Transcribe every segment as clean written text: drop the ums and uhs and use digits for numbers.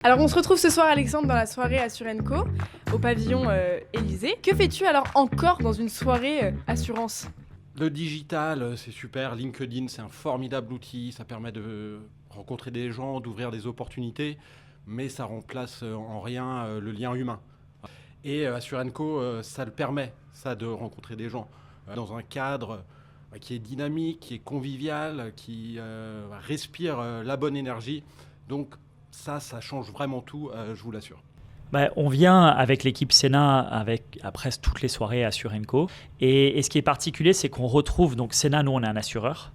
Alors on se retrouve ce soir Alexandre dans la soirée Assurenco au pavillon Élysée. Que fais-tu alors encore dans une soirée assurance? Le digital, c'est super. LinkedIn, c'est un formidable outil. Ça permet de rencontrer des gens, d'ouvrir des opportunités, mais ça remplace en rien le lien humain. Et Assurenco, ça le permet, ça, de rencontrer des gens dans un cadre qui est dynamique, qui est convivial, qui respire la bonne énergie. Donc ça change vraiment tout, je vous l'assure. On vient avec l'équipe Sénat à presque toutes les soirées Assurenco. Et ce qui est particulier, c'est qu'on retrouve, donc Sénat, nous on est un assureur,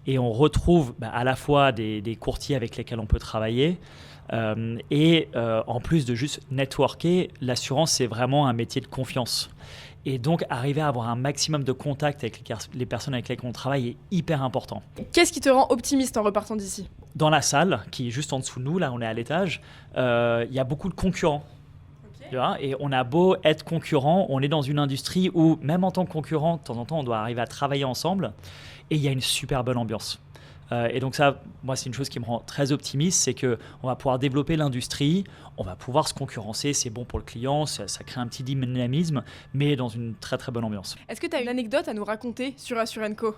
et on retrouve à la fois des courtiers avec lesquels on peut travailler, en plus de juste networker, l'assurance c'est vraiment un métier de confiance. Et donc arriver à avoir un maximum de contact avec les personnes avec lesquelles on travaille est hyper important. Qu'est-ce qui te rend optimiste en repartant d'ici? Dans la salle, qui est juste en dessous de nous, là on est à l'étage, il y a beaucoup de concurrents. Et on a beau être concurrent, on est dans une industrie où, même en tant que concurrent, de temps en temps, on doit arriver à travailler ensemble. Et il y a une super bonne ambiance. Et donc ça, moi, c'est une chose qui me rend très optimiste, c'est qu'on va pouvoir développer l'industrie, on va pouvoir se concurrencer, c'est bon pour le client, ça crée un petit dynamisme, mais dans une très très bonne ambiance. Est-ce que tu as une anecdote à nous raconter sur Assurenco?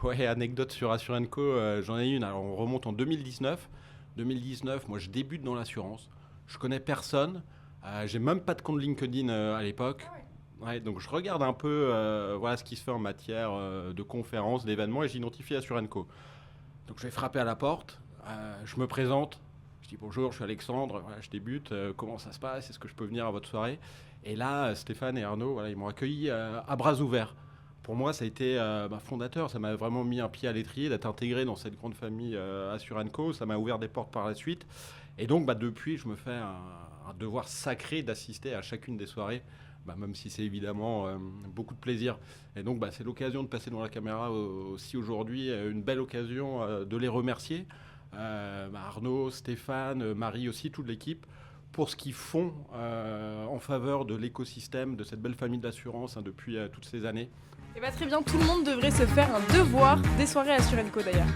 Ouais, anecdote sur Assurenco, j'en ai une. Alors on remonte en 2019. 2019, moi je débute dans l'assurance, je connais personne. J'ai même pas de compte LinkedIn à l'époque. Ouais, donc je regarde un peu voilà, ce qui se fait en matière de conférences, d'événements, et j'identifie Assurenco. Donc je vais frapper à la porte, je me présente, je dis bonjour, je suis Alexandre, voilà, je débute, comment ça se passe, est-ce que je peux venir à votre soirée? Et là, Stéphane et Arnaud, voilà, ils m'ont accueilli à bras ouverts. Pour moi, ça a été fondateur, ça m'a vraiment mis un pied à l'étrier d'être intégré dans cette grande famille Assurenco, ça m'a ouvert des portes par la suite. Et donc depuis, je me fais un devoir sacré d'assister à chacune des soirées, même si c'est évidemment beaucoup de plaisir. Et donc c'est l'occasion de passer devant la caméra aussi aujourd'hui, une belle occasion de les remercier. Arnaud, Stéphane, Marie aussi, toute l'équipe, pour ce qu'ils font en faveur de l'écosystème, de cette belle famille de l'assurance depuis toutes ces années. Eh bien très bien, tout le monde devrait se faire un devoir des soirées Assurenco d'ailleurs.